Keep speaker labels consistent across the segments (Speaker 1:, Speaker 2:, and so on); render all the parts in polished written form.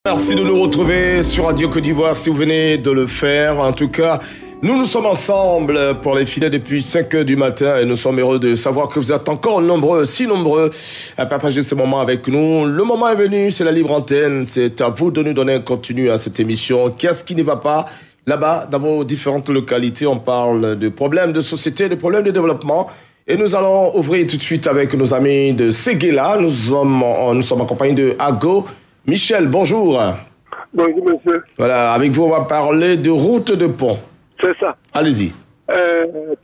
Speaker 1: Merci de nous retrouver sur Radio Côte d'Ivoire si vous venez de le faire. En tout cas, nous sommes ensemble pour les filets depuis 5 heures du matin et nous sommes heureux de savoir que vous êtes encore nombreux, si nombreux à partager ce moment avec nous. Le moment est venu, c'est la libre antenne. C'est à vous de nous donner un contenu à cette émission. Qu'est-ce qui ne va pas là-bas dans vos différentes localités? On parle de problèmes de société, de problèmes de développement. Et nous allons ouvrir tout de suite avec nos amis de Séguéla. Nous sommes accompagnés de Ago. Michel, bonjour.
Speaker 2: Bonjour, monsieur.
Speaker 1: Voilà, avec vous, on va parler de route de pont.
Speaker 2: C'est ça.
Speaker 1: Allez-y.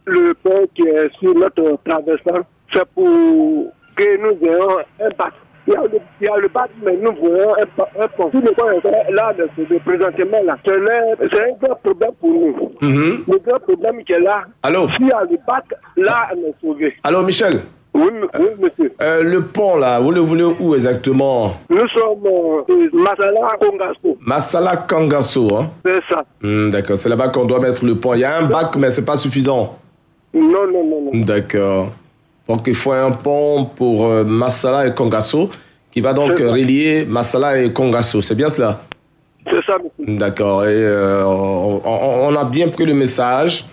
Speaker 2: Le pont qui est sur notre traversant, c'est pour que nous ayons un bac. Il y a le bac, mais nous voulons un pont. Tout le pont est là, présentement, là. C'est un grand problème pour nous. Le grand problème qui est là,
Speaker 1: allô?
Speaker 2: S'il y a le bac, là, on est sauvé.
Speaker 1: Allô, Michel?
Speaker 2: Oui, monsieur.
Speaker 1: Le pont, là, vous le voulez où exactement?
Speaker 2: Nous sommes Massala Kongasso.
Speaker 1: Massala Kongasso, hein?
Speaker 2: C'est ça.
Speaker 1: D'accord, c'est là-bas qu'on doit mettre le pont. Il y a un bac, mais c'est pas suffisant.
Speaker 2: Non.
Speaker 1: D'accord. Donc, il faut un pont pour Massala et Kongasso qui va donc relier Massala et Kongasso. C'est bien cela? C'est
Speaker 2: ça, monsieur.
Speaker 1: D'accord. Et on a bien pris le message.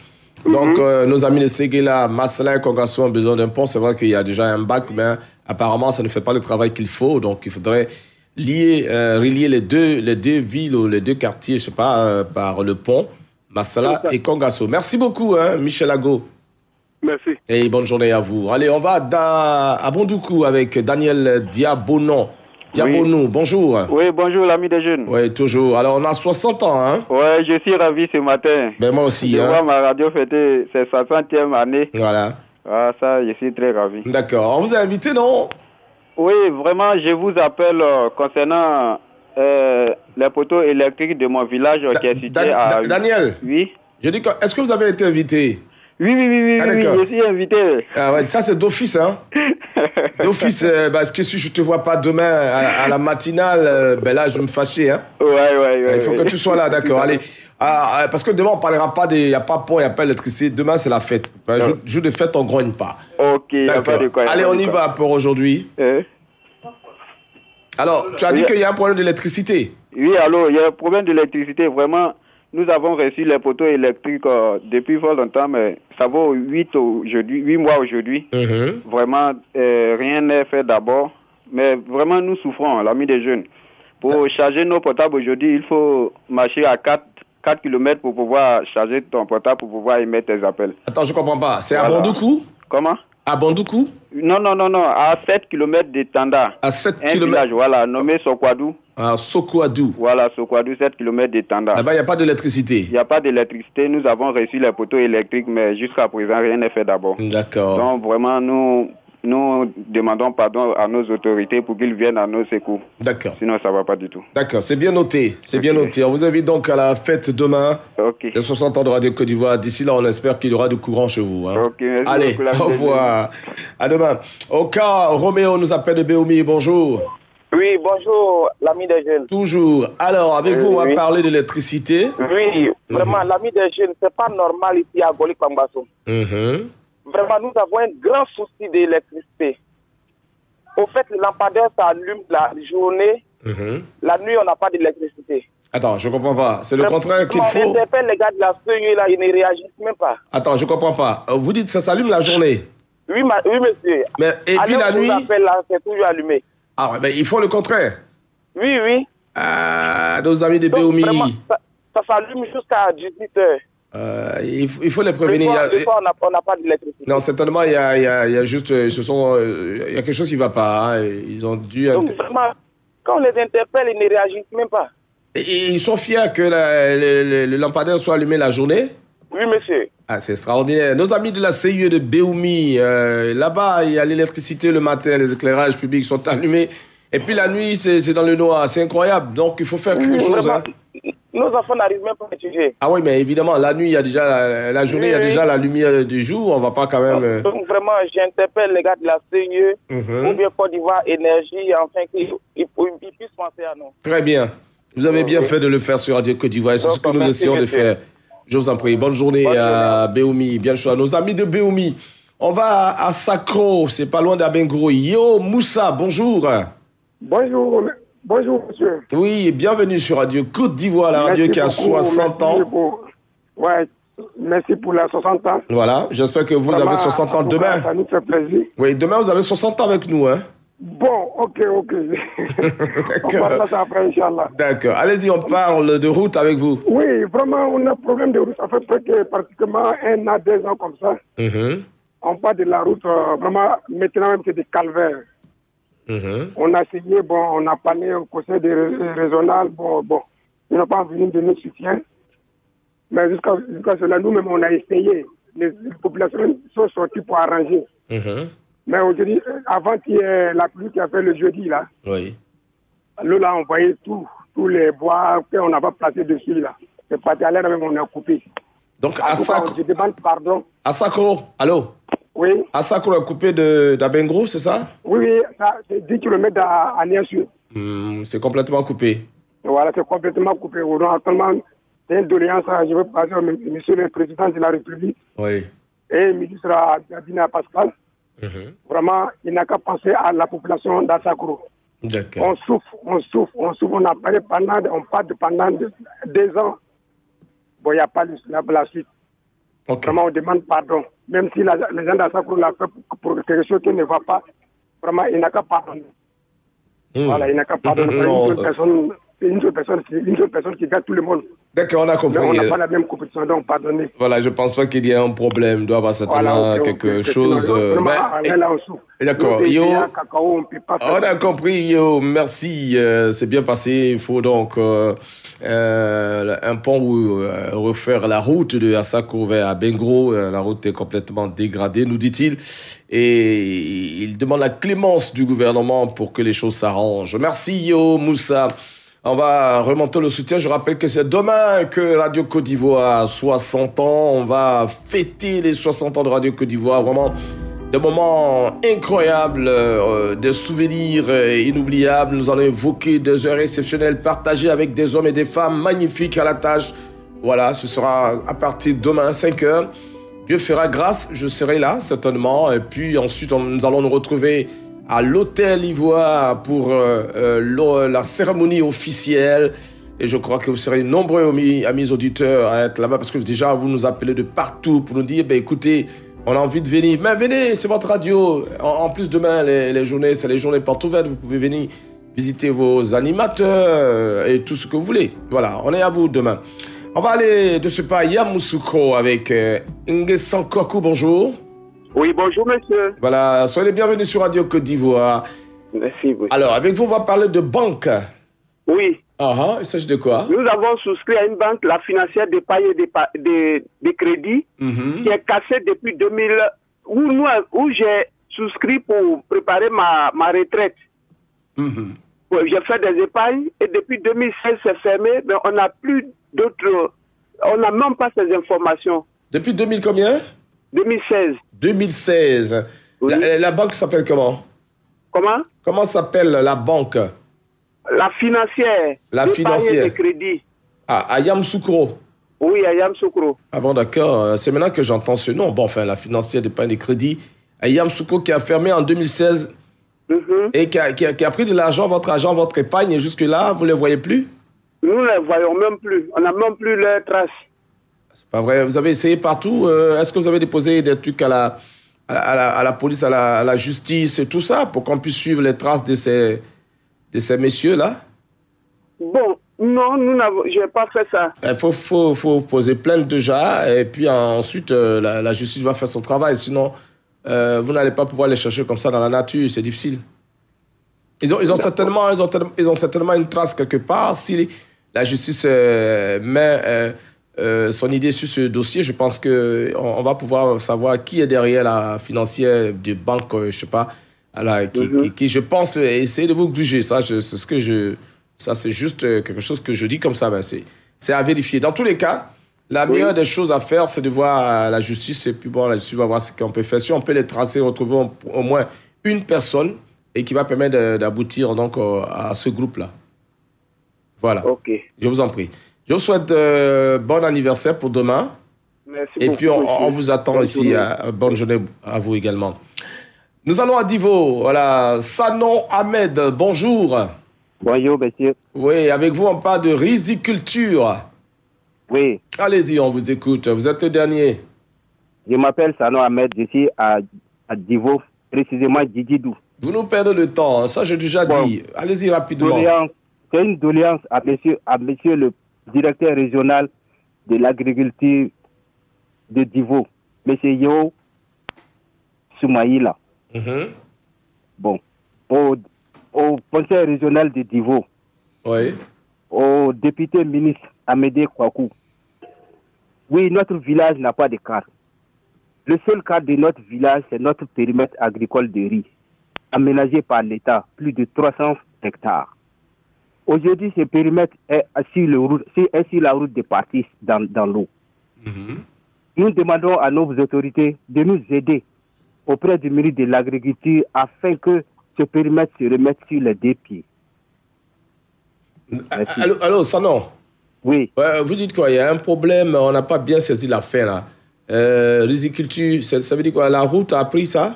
Speaker 1: Donc, nos amis de Séguéla, Massala et Kongasso ont besoin d'un pont. C'est vrai qu'il y a déjà un bac, mais apparemment, ça ne fait pas le travail qu'il faut. Donc, il faudrait relier les deux villes ou les deux quartiers, je sais pas, par le pont, Massala et Kongasso. Merci beaucoup, hein, Michel Ago.
Speaker 2: Merci.
Speaker 1: Et bonne journée à vous. Allez, on va à Bondoukou avec Daniel Diabono. Diabonou, bonjour.
Speaker 3: Oui, bonjour l'ami des jeunes.
Speaker 1: Oui, toujours. Alors, on a 60 ans, hein?
Speaker 3: Oui, je suis ravi ce matin.
Speaker 1: Ben moi aussi,
Speaker 3: je vois ma radio fêter ses 60e année.
Speaker 1: Voilà.
Speaker 3: Ah, ça, je suis très ravi.
Speaker 1: D'accord. On vous a invité, non?
Speaker 3: Oui, vraiment, je vous appelle concernant les poteaux électriques de mon village qui est situé à...
Speaker 1: Daniel?
Speaker 3: Oui?
Speaker 1: Je dis, est-ce que vous avez été invité?
Speaker 3: Oui, je suis invité.
Speaker 1: Ah ouais, ça c'est d'office, hein? D'office, parce que si je te vois pas demain à la matinale, ben là je vais me fâcher, hein?
Speaker 3: Ouais.
Speaker 1: Il faut que tu sois là, d'accord. Allez, parce que demain on parlera pas il n'y a pas pont, il n'y a pas d'électricité. Demain c'est la fête. Jour de fête, on grogne pas.
Speaker 3: Ok,
Speaker 1: d'accord. Allez, on y va pour aujourd'hui. Alors, tu as dit qu'il y a un problème d'électricité?
Speaker 3: Oui, alors, il y a un problème d'électricité, vraiment. Nous avons reçu les poteaux électriques depuis fort longtemps, mais ça vaut 8 mois aujourd'hui. Vraiment, rien n'est fait d'abord. Mais vraiment, nous souffrons, l'ami des jeunes. Pour charger nos portables aujourd'hui, il faut marcher à 4 km pour pouvoir charger ton portable, pour pouvoir émettre tes appels.
Speaker 1: Attends, je comprends pas. C'est à Bondoukou?
Speaker 3: Comment?
Speaker 1: À Bondoukou?
Speaker 3: Non, à 7 km de Tanda.
Speaker 1: À 7 km?
Speaker 3: Un village, voilà, nommé Sokwadou.
Speaker 1: À Sokwadou.
Speaker 3: Voilà, Sokwadou, 7 km de Tanda.
Speaker 1: Là-bas, il n'y a pas d'électricité?
Speaker 3: Il n'y a pas d'électricité. Nous avons reçu les poteaux électriques, mais jusqu'à présent, rien n'est fait d'abord.
Speaker 1: D'accord.
Speaker 3: Donc, vraiment, nous demandons pardon à nos autorités pour qu'ils viennent à nos secours.
Speaker 1: D'accord.
Speaker 3: Sinon, ça ne va pas du tout.
Speaker 1: D'accord, c'est bien noté. C'est bien noté. On vous invite donc à la fête demain.
Speaker 3: Ok.
Speaker 1: Les 60 ans de Radio Côte d'Ivoire. D'ici là, on espère qu'il y aura du courant chez vous. Hein.
Speaker 3: Ok, merci.
Speaker 1: Allez, au revoir. À demain. Au cas, Roméo nous appelle de Béoumi. Bonjour.
Speaker 4: Oui, bonjour, l'ami des jeunes.
Speaker 1: Toujours. Alors, avec vous, on va parler d'électricité.
Speaker 4: Oui, vraiment, l'ami des jeunes, c'est pas normal ici à Goli-Kambasso. Vraiment, nous avons un grand souci d'électricité. Au fait, le lampadaire s'allume la journée. La nuit, on n'a pas d'électricité.
Speaker 1: Attends, je comprends pas. C'est le contraire qu'il faut.
Speaker 4: On interpelle les gars de la CEU, là, ils ne réagissent même pas.
Speaker 1: Attends, je comprends pas. Vous dites que ça s'allume la journée?
Speaker 4: Oui, monsieur.
Speaker 1: Mais, et puis la nuit?
Speaker 4: Là, c'est toujours allumé.
Speaker 1: Ah ouais, mais ils font le contraire.
Speaker 4: Oui.
Speaker 1: Nos amis de Béoumi.
Speaker 4: Ça s'allume jusqu'à 18h.
Speaker 1: Il faut les prévenir.
Speaker 4: Des fois, on n'a pas d'électricité.
Speaker 1: Non, certainement, il y a juste... il y a quelque chose qui ne va pas. Hein. Ils ont dû...
Speaker 4: Donc, vraiment, quand on les interpelle, ils ne réagissent même pas.
Speaker 1: Et ils sont fiers que le lampadaire soit allumé la journée?
Speaker 4: Oui, monsieur.
Speaker 1: Ah, c'est extraordinaire. Nos amis de la CIE de Béoumi, là-bas, il y a l'électricité le matin, les éclairages publics sont allumés. Et puis la nuit, c'est dans le noir. C'est incroyable. Donc, il faut faire quelque chose. Hein.
Speaker 4: Nos enfants n'arrivent même pas à étudier.
Speaker 1: Ah oui, mais évidemment, la nuit, il y a déjà la journée, il y a déjà la lumière du jour. On ne va pas quand même...
Speaker 4: Donc, vraiment, j'interpelle les gars de la CIE, ou bien Côte d'Ivoire Énergie, afin qu'ils puissent penser à nous.
Speaker 1: Très bien. Vous avez bien fait de le faire sur Radio Côte d'Ivoire. C'est ce que nous essayons de faire. Je vous en prie. Bonne journée à Béoumi. Bien sûr, à nos amis de Béoumi. On va à Sacro, c'est pas loin d'Abengro. Yo, Moussa, bonjour.
Speaker 2: Bonjour, Bonjour, monsieur.
Speaker 1: Oui, bienvenue sur Radio Côte d'Ivoire, la radio qui a 60 ans.
Speaker 2: Ouais, merci pour les 60 ans.
Speaker 1: Voilà, j'espère que vous avez 60 ans demain.
Speaker 2: Ça nous fait plaisir.
Speaker 1: Oui, demain, vous avez 60 ans avec nous, hein.
Speaker 2: Bon, ok. On parle de ça après, Inch'Allah.
Speaker 1: D'accord. Allez-y, on parle de route avec vous.
Speaker 2: Oui, vraiment, on a un problème de route. Ça fait pratiquement 1 an, 2 ans comme ça. On parle de la route, vraiment, maintenant même c'est des calvaires. On a essayé, on a parlé au conseil régional, ils n'ont pas venu de nous soutien. Mais jusqu'à cela, nous-mêmes, on a essayé. Les populations sont sorties pour arranger. Mais aujourd'hui, avant qu'il y ait la pluie qui a fait le jeudi, là, l'eau là, on voyait tous les bois qu'on n'a pas placé dessus, là. C'est parti à l'air, même on a coupé.
Speaker 1: Donc, Asakro.
Speaker 2: Je demande pardon.
Speaker 1: Asakro, allô?
Speaker 2: Oui.
Speaker 1: Asakro est coupé d'Abengrou, c'est ça?
Speaker 2: Oui, ça, c'est 10 km à Niassou.
Speaker 1: C'est complètement coupé.
Speaker 2: Voilà, c'est complètement coupé. Actuellement, c'est une doléance, je veux passer au monsieur le président de la République.
Speaker 1: Oui.
Speaker 2: Et le ministre Adina Pascal. Vraiment, il n'a qu'à penser à la population d'Asakro.
Speaker 1: D'accord.
Speaker 2: On souffre. On a parlé pendant 2 ans. Bon, il n'y a pas la suite. Vraiment, on demande pardon. Même si les gens d'Asakro l'ont fait pour quelque chose qui ne va pas, vraiment, il n'a qu'à pardonner. Voilà, il n'a qu'à pardonner. Une seule personne qui garde tout le monde.
Speaker 1: D'accord, on a compris.
Speaker 2: Mais on n'a pas la même compétition, donc pardonnez.
Speaker 1: Voilà, je ne pense pas qu'il y ait un problème. Il doit y avoir certainement quelque chose. D'accord. On a compris, merci. C'est bien passé. Il faut donc un pont ou refaire la route de Asakro vers Abengrou. La route est complètement dégradée, nous dit-il. Et il demande la clémence du gouvernement pour que les choses s'arrangent. Merci, Yo Moussa. On va remonter le soutien. Je rappelle que c'est demain que Radio Côte d'Ivoire a 60 ans. On va fêter les 60 ans de Radio Côte d'Ivoire. Vraiment des moments incroyables, des souvenirs inoubliables. Nous allons évoquer des heures exceptionnelles partagées avec des hommes et des femmes magnifiques à la tâche. Voilà, ce sera à partir de demain, 5h. Dieu fera grâce, je serai là certainement. Et puis ensuite, nous allons nous retrouver à l'Hôtel Ivoire pour la cérémonie officielle. Et je crois que vous serez nombreux, amis auditeurs, à être là-bas, parce que déjà, vous nous appelez de partout pour nous dire, écoutez, on a envie de venir. Mais venez, c'est votre radio. En plus, demain, les journées, c'est les journées portes ouvertes. Vous pouvez venir visiter vos animateurs et tout ce que vous voulez. Voilà, on est à vous demain. On va aller de ce pas à Yamoussoukro avec Nguessan Kouakou, bonjour.
Speaker 4: Oui, bonjour monsieur.
Speaker 1: Voilà, soyez les bienvenus sur Radio Côte d'Ivoire.
Speaker 4: Merci. Oui.
Speaker 1: Alors, avec vous, on va parler de banque.
Speaker 4: Oui.
Speaker 1: Il s'agit de quoi?
Speaker 4: Nous avons souscrit à une banque, la financière d'épargne et de crédit, qui est cassée depuis 2000, où j'ai souscrit pour préparer ma retraite. J'ai fait des épargnes et depuis 2016, c'est fermé, mais on n'a plus d'autres, on n'a même pas ces informations.
Speaker 1: Depuis 2000 combien?
Speaker 4: 2016.
Speaker 1: 2016. Oui. La banque s'appelle comment?
Speaker 4: Comment?
Speaker 1: Comment s'appelle la banque?
Speaker 4: La financière.
Speaker 1: La financière.
Speaker 4: De crédit.
Speaker 1: À Yamoussoukro.
Speaker 4: Oui, à Yamoussoukro.
Speaker 1: Ah bon, d'accord. C'est maintenant que j'entends ce nom. Bon, enfin, la financière d'épargne de crédit à Yamoussoukro qui a fermé en 2016 et qui a pris de l'argent, votre épargne, et jusque-là, vous ne les voyez plus?
Speaker 4: Nous ne les voyons même plus. On n'a même plus leurs traces.
Speaker 1: C'est pas vrai. Vous avez essayé partout. Est-ce que vous avez déposé des trucs à la police, à la justice et tout ça pour qu'on puisse suivre les traces de ces messieurs-là?
Speaker 4: Bon, non, je n'ai pas fait ça.
Speaker 1: Il faut poser plainte déjà et puis ensuite la justice va faire son travail. Sinon, vous n'allez pas pouvoir les chercher comme ça dans la nature. C'est difficile. Ils ont certainement une trace quelque part. Si la justice met son idée sur ce dossier, je pense qu'on va pouvoir savoir qui est derrière la financière de banque, je ne sais pas, qui, je pense, essayer de vous gruger. Ça, c'est juste quelque chose que je dis comme ça. Ben c'est à vérifier. Dans tous les cas, la meilleure des choses à faire, c'est de voir la justice. Et puis bon, la justice va voir ce qu'on peut faire. Si on peut les tracer, retrouver au moins une personne et qui va permettre d'aboutir donc à ce groupe-là. Voilà. Ok. Je vous en prie. Je vous souhaite bon anniversaire pour demain.
Speaker 4: Merci
Speaker 1: et
Speaker 4: beaucoup.
Speaker 1: Puis on vous attend bonne ici. Bonne journée à vous également. Nous allons à Divo. Voilà. Sanon Ahmed, bonjour.
Speaker 5: Bonjour, monsieur.
Speaker 1: Oui, avec vous, on parle de riziculture.
Speaker 5: Oui.
Speaker 1: Allez-y, on vous écoute. Vous êtes le dernier.
Speaker 5: Je m'appelle Sano Ahmed, je suis à Divo, précisément Djidjidou.
Speaker 1: Vous nous perdez le temps, ça j'ai déjà dit. Allez-y rapidement.
Speaker 5: C'est une doléance à monsieur le directeur régional de l'agriculture de Divo, monsieur Yo Soumaïla. Bon, au conseil régional de Divo,
Speaker 1: oui.
Speaker 5: Au député ministre Amédée Kouakou. Oui, notre village n'a pas de carte. Le seul cadre de notre village, c'est notre périmètre agricole de riz, aménagé par l'État, plus de 300 hectares. Aujourd'hui, ce périmètre est sur la route de partie dans l'eau. Nous demandons à nos autorités de nous aider auprès du ministre de l'Agriculture afin que ce périmètre se remette sur les deux pieds.
Speaker 1: Allô, Sanon?
Speaker 5: Oui.
Speaker 1: Vous dites quoi? Il y a un problème, on n'a pas bien saisi la fin là. Riziculture, ça veut dire quoi? La route a pris ça?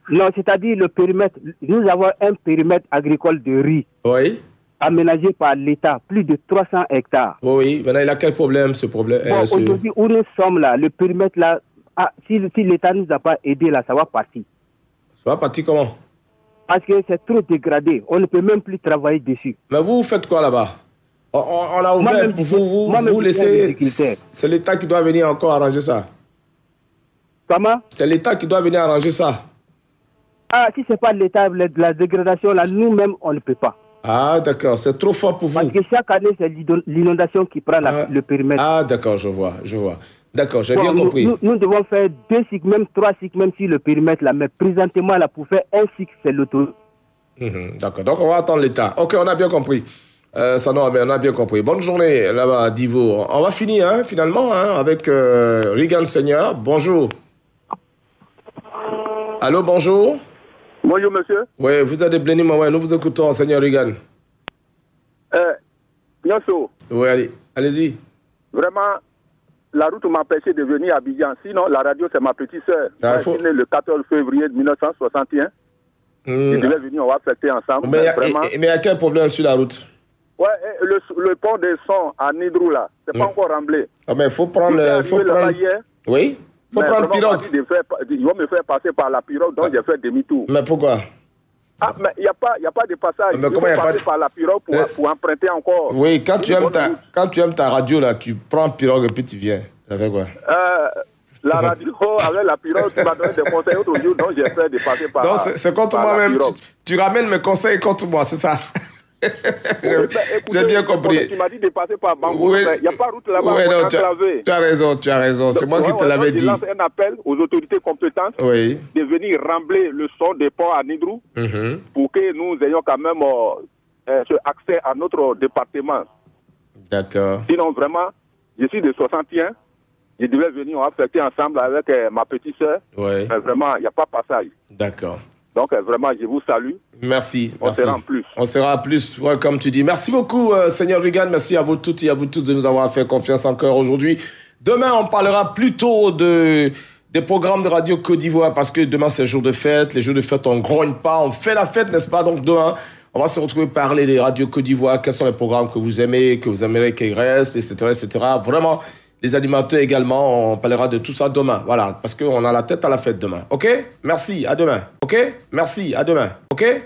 Speaker 5: Non, c'est-à-dire le périmètre. Nous avons un périmètre agricole de riz.
Speaker 1: Oui.
Speaker 5: Aménagé par l'État, plus de 300 hectares.
Speaker 1: Oui, maintenant il a quel problème ce problème?
Speaker 5: Aujourd'hui, où nous sommes là, le périmètre là, si l'État ne nous a pas aidé là, ça va partir.
Speaker 1: Ça va partir comment?
Speaker 5: Parce que c'est trop dégradé, on ne peut même plus travailler dessus.
Speaker 1: Mais vous faites quoi là-bas? On a ouvert pour vous laisser. C'est l'État qui doit venir encore arranger ça.
Speaker 5: Comment?
Speaker 1: C'est l'État qui doit venir arranger ça.
Speaker 5: Ah, si c'est pas l'État, la dégradation là, nous-mêmes, on ne peut pas.
Speaker 1: Ah, d'accord, c'est trop fort pour vous.
Speaker 5: Parce que chaque année, c'est l'inondation qui prend le périmètre.
Speaker 1: Ah, d'accord, je vois. D'accord, j'ai bien compris.
Speaker 5: Nous devons faire 2 cycles, même 3 cycles, même si le périmètre là. Mais présentement, là, pour faire un cycle, c'est l'autoroute.
Speaker 1: D'accord, donc on va attendre l'État. Ok, on a bien compris. On a bien compris. Bonne journée là-bas à Divo. On va finir, finalement, avec Regan Seigneur. Bonjour. Allô, bonjour.
Speaker 2: Bonjour, monsieur.
Speaker 1: Oui, vous êtes de Blénim, nous vous écoutons, Seigneur Regan.
Speaker 2: Nyonso.
Speaker 1: Oui, allez-y.
Speaker 2: Vraiment, la route m'a empêché de venir à Abidjan. Sinon, la radio, c'est ma petite sœur. Je suis né le 14 février 1961. Je devais venir, on va fêter ensemble.
Speaker 1: Mais il y a quel problème sur la route?
Speaker 2: Ouais, le pont des Sons à Nidrou, là, c'est pas encore remblé.
Speaker 1: Ah, mais il faut prendre... Oui, il faut prendre pirogue.
Speaker 2: Ils vont me faire passer par la pirogue, donc j'ai fait demi-tour.
Speaker 1: Mais pourquoi?
Speaker 2: Ah, mais il n'y a pas de passage.
Speaker 1: Mais comment il n'y a pas de...
Speaker 2: par la pirogue pour emprunter encore.
Speaker 1: Oui, quand tu aimes ta radio, là, tu prends pirogue et puis tu viens. Ça fait quoi?
Speaker 2: La radio, avec la pirogue, tu m'as donné des conseils l'autre jour, donc j'ai fait de passer par la pirogue.
Speaker 1: Non, c'est contre moi-même. Tu ramènes mes conseils contre moi, c'est ça? J'ai bien compris.
Speaker 2: Tu m'as dit de passer par Bangou. Il n'y a pas de route là-bas pour enclaver.
Speaker 1: Tu as raison. C'est moi qui te l'avais dit.
Speaker 2: Je lance un appel aux autorités compétentes de venir rembler le son des ponts à Nidrou pour que nous ayons quand même accès à notre département.
Speaker 1: D'accord.
Speaker 2: Sinon, vraiment, je suis de 61. Je devais venir, on va fêter ensemble avec ma petite soeur.
Speaker 1: Oui.
Speaker 2: Mais vraiment, il n'y a pas passage.
Speaker 1: D'accord.
Speaker 2: Donc, vraiment, je vous salue.
Speaker 1: Merci.
Speaker 2: On sera en plus.
Speaker 1: On sera en plus, comme tu dis. Merci beaucoup, Seigneur Regan. Merci à vous toutes et à vous tous de nous avoir fait confiance encore aujourd'hui. Demain, on parlera plutôt des programmes de Radio Côte d'Ivoire parce que demain, c'est jour de fête. Les jours de fête, on ne grogne pas. On fait la fête, n'est-ce pas? Donc, demain, on va se retrouver parler des radios Côte d'Ivoire. Quels sont les programmes que vous aimez, que vous aimeriez qu'ils restent, etc. Vraiment, les animateurs également, on parlera de tout ça demain. Voilà, parce qu'on a la tête à la fête demain. OK? Merci, à demain. OK? Merci, à demain. OK?